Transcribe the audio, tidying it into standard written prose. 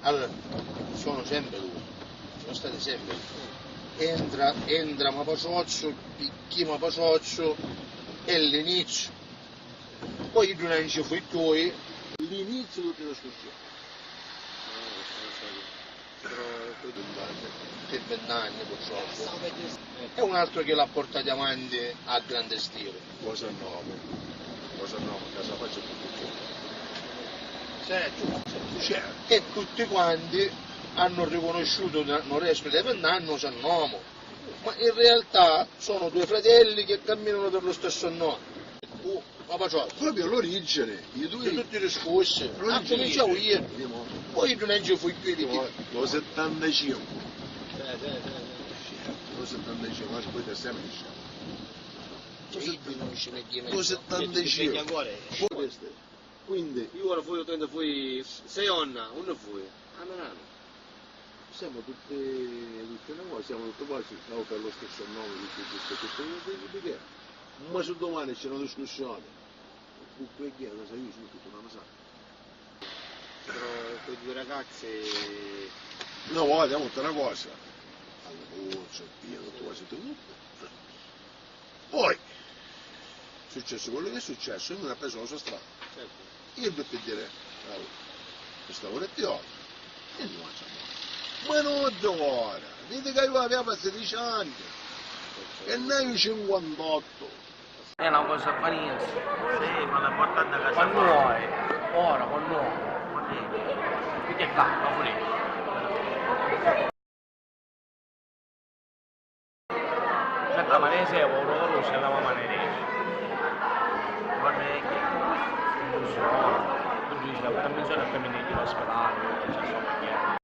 Allora, sono sempre due, sono stati sempre due. Entra ma pasoccio, picchia pasoccio, è l'inizio. Poi tu non ci fai tuoi, l'inizio di tutte le discussioni. Per 20 anni purtroppo. È un altro che l'ha portato avanti a grande stile. Cosa nuova, casa faccio tutto. Certo. E tutti quanti hanno riconosciuto, non riesco a 20 anni, c'è un uomo. Ma in realtà sono due fratelli che camminano per lo stesso nome. Ma faccio Proprio l'origine, i due. di tutti i discorsi, cominciavo io, poi tu non ci fui più di chi. Lo 75. Lo 75, ma poi te sempre lo 75. Quindi Io ora fui 6 anni, uno fui, a Milano. siamo tutte noi, siamo tutti quasi, siamo per lo stesso nome di che? Ma su domani c'è una discussione. Quel che cosa io sono tutto una cosa. Però quei due ragazze... No, guarda, molto una cosa. Alla voce, via, tutto quasi tutto. Poi, è successo quello che è successo, ognuno ha preso la sua strada. Certo. Io per dire, bravo, questa ora è di oggi, e non facciamo. Ma non ora, dite che io avevo 16 anni, e noi 58. È una cosa apparenza. Sì, ma l'importante è che Quando vuoi, ora, quando vuoi. Quindi è calma, pure. Senta, ma ne sei, lo c'è la mamma ne riesce. non è che... Non so, tu dici la condizione femminile dell'ospedale, non so perché.